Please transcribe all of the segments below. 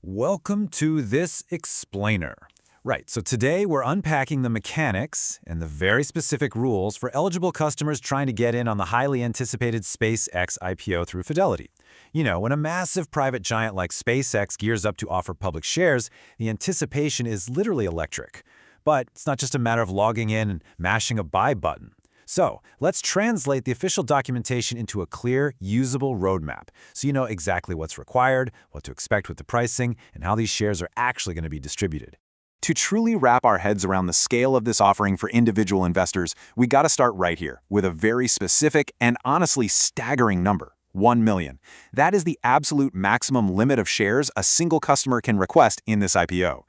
Welcome to this explainer. Right, so today we're unpacking the mechanics and the very specific rules for eligible customers trying to get in on the highly anticipated SpaceX IPO through Fidelity. You know, when a massive private giant like SpaceX gears up to offer public shares, the anticipation is literally electric. But it's not just a matter of logging in and mashing a buy button. So, let's translate the official documentation into a clear, usable roadmap so you know exactly what's required, what to expect with the pricing, and how these shares are actually going to be distributed. To truly wrap our heads around the scale of this offering for individual investors, we gotta start right here, with a very specific and honestly staggering number, 1 million. That is the absolute maximum limit of shares a single customer can request in this IPO.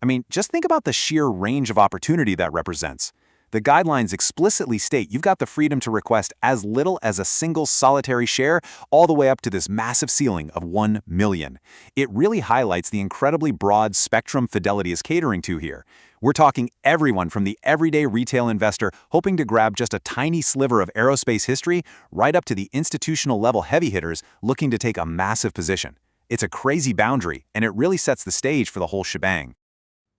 I mean, just think about the sheer range of opportunity that represents. The guidelines explicitly state you've got the freedom to request as little as a single solitary share, all the way up to this massive ceiling of 1 million. It really highlights the incredibly broad spectrum Fidelity is catering to here. We're talking everyone from the everyday retail investor hoping to grab just a tiny sliver of aerospace history, right up to the institutional level heavy hitters looking to take a massive position. It's a crazy boundary, and it really sets the stage for the whole shebang.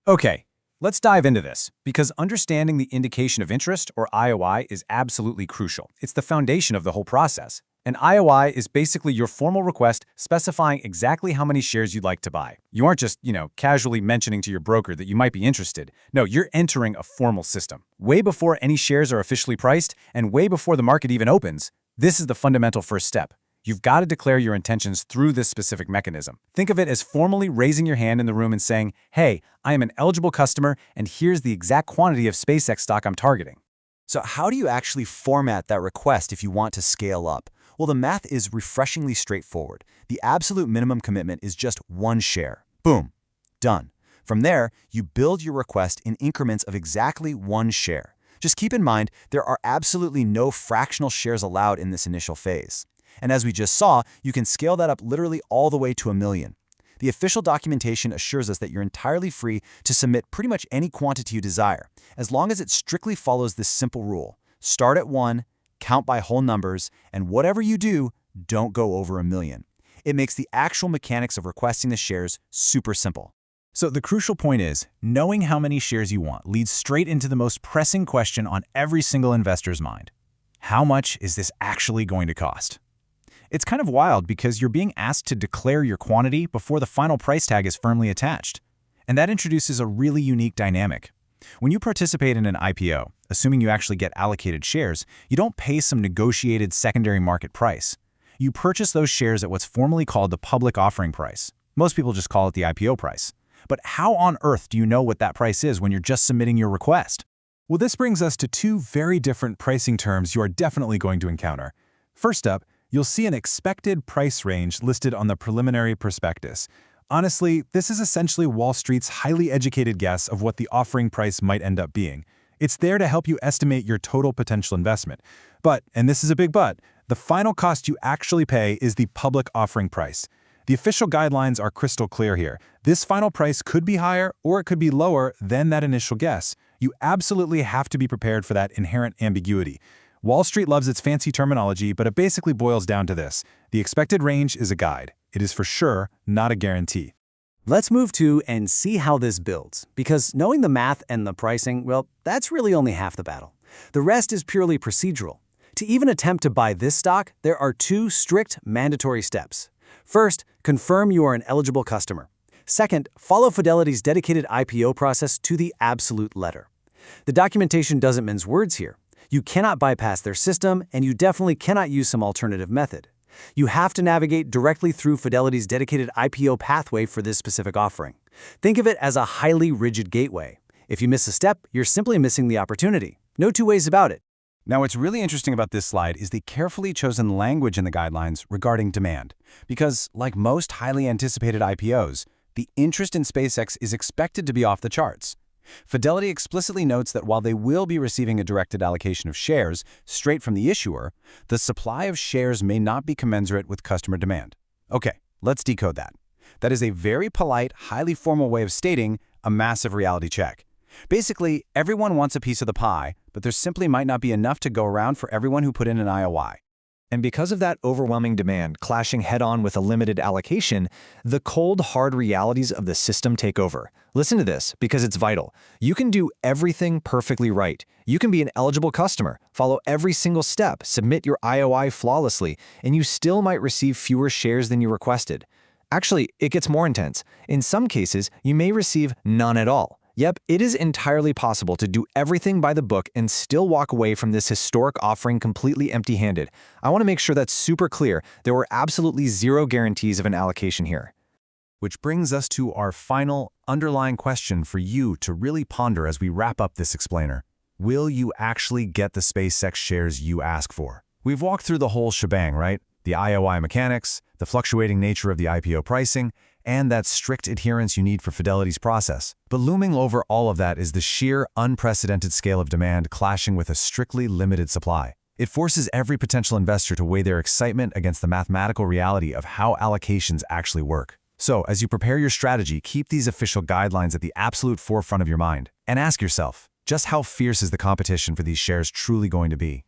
Okay, let's dive into this, because understanding the indication of interest, or IOI, is absolutely crucial. It's the foundation of the whole process. An IOI is basically your formal request specifying exactly how many shares you'd like to buy. You aren't just, casually mentioning to your broker that you might be interested. No, you're entering a formal system. Way before any shares are officially priced, and way before the market even opens, this is the fundamental first step. You've got to declare your intentions through this specific mechanism. Think of it as formally raising your hand in the room and saying, hey, I am an eligible customer, and here's the exact quantity of SpaceX stock I'm targeting. So how do you actually format that request if you want to scale up? Well, the math is refreshingly straightforward. The absolute minimum commitment is just 1 share. Boom. Done. From there, you build your request in increments of exactly 1 share. Just keep in mind, there are absolutely no fractional shares allowed in this initial phase. And as we just saw, you can scale that up literally all the way to 1 million. The official documentation assures us that you're entirely free to submit pretty much any quantity you desire, as long as it strictly follows this simple rule. Start at 1, count by whole numbers, and whatever you do, don't go over 1 million. It makes the actual mechanics of requesting the shares super simple. So the crucial point is, knowing how many shares you want leads straight into the most pressing question on every single investor's mind. How much is this actually going to cost? It's kind of wild because you're being asked to declare your quantity before the final price tag is firmly attached. And that introduces a really unique dynamic. When you participate in an IPO, assuming you actually get allocated shares, you don't pay some negotiated secondary market price. You purchase those shares at what's formally called the public offering price. Most people just call it the IPO price. But how on earth do you know what that price is when you're just submitting your request? Well, this brings us to 2 very different pricing terms you are definitely going to encounter. First up, you'll see an expected price range listed on the preliminary prospectus. Honestly, this is essentially Wall Street's highly educated guess of what the offering price might end up being. It's there to help you estimate your total potential investment. But, and this is a big but, the final cost you actually pay is the public offering price. The official guidelines are crystal clear here. This final price could be higher or it could be lower than that initial guess. You absolutely have to be prepared for that inherent ambiguity. Wall Street loves its fancy terminology, but it basically boils down to this. The expected range is a guide. It is for sure not a guarantee. Let's move to and see how this builds, because knowing the math and the pricing, well, that's really only half the battle. The rest is purely procedural. To even attempt to buy this stock, there are 2 strict mandatory steps. First, confirm you are an eligible customer. Second, follow Fidelity's dedicated IPO process to the absolute letter. The documentation doesn't mince words here. You cannot bypass their system, and you definitely cannot use some alternative method. You have to navigate directly through Fidelity's dedicated IPO pathway for this specific offering. Think of it as a highly rigid gateway. If you miss a step, you're simply missing the opportunity. No 2 ways about it. Now, what's really interesting about this slide is the carefully chosen language in the guidelines regarding demand. Because, like most highly anticipated IPOs, the interest in SpaceX is expected to be off the charts. Fidelity explicitly notes that while they will be receiving a directed allocation of shares straight from the issuer, the supply of shares may not be commensurate with customer demand. Okay, let's decode that. That is a very polite, highly formal way of stating a massive reality check. Basically, everyone wants a piece of the pie, but there simply might not be enough to go around for everyone who put in an IOI. And because of that overwhelming demand clashing head-on with a limited allocation, the cold, hard realities of the system take over. Listen to this, because it's vital. You can do everything perfectly right. You can be an eligible customer, follow every single step, submit your IOI flawlessly, and you still might receive fewer shares than you requested. Actually, it gets more intense. In some cases, you may receive none at all. Yep, it is entirely possible to do everything by the book and still walk away from this historic offering completely empty-handed. I want to make sure that's super clear. There were absolutely zero guarantees of an allocation here. Which brings us to our final underlying question for you to really ponder as we wrap up this explainer. Will you actually get the SpaceX shares you ask for? We've walked through the whole shebang, right? The IOI mechanics, the fluctuating nature of the IPO pricing, and that strict adherence you need for Fidelity's process. But looming over all of that is the sheer, unprecedented scale of demand clashing with a strictly limited supply. It forces every potential investor to weigh their excitement against the mathematical reality of how allocations actually work. So, as you prepare your strategy, keep these official guidelines at the absolute forefront of your mind. And ask yourself, just how fierce is the competition for these shares truly going to be?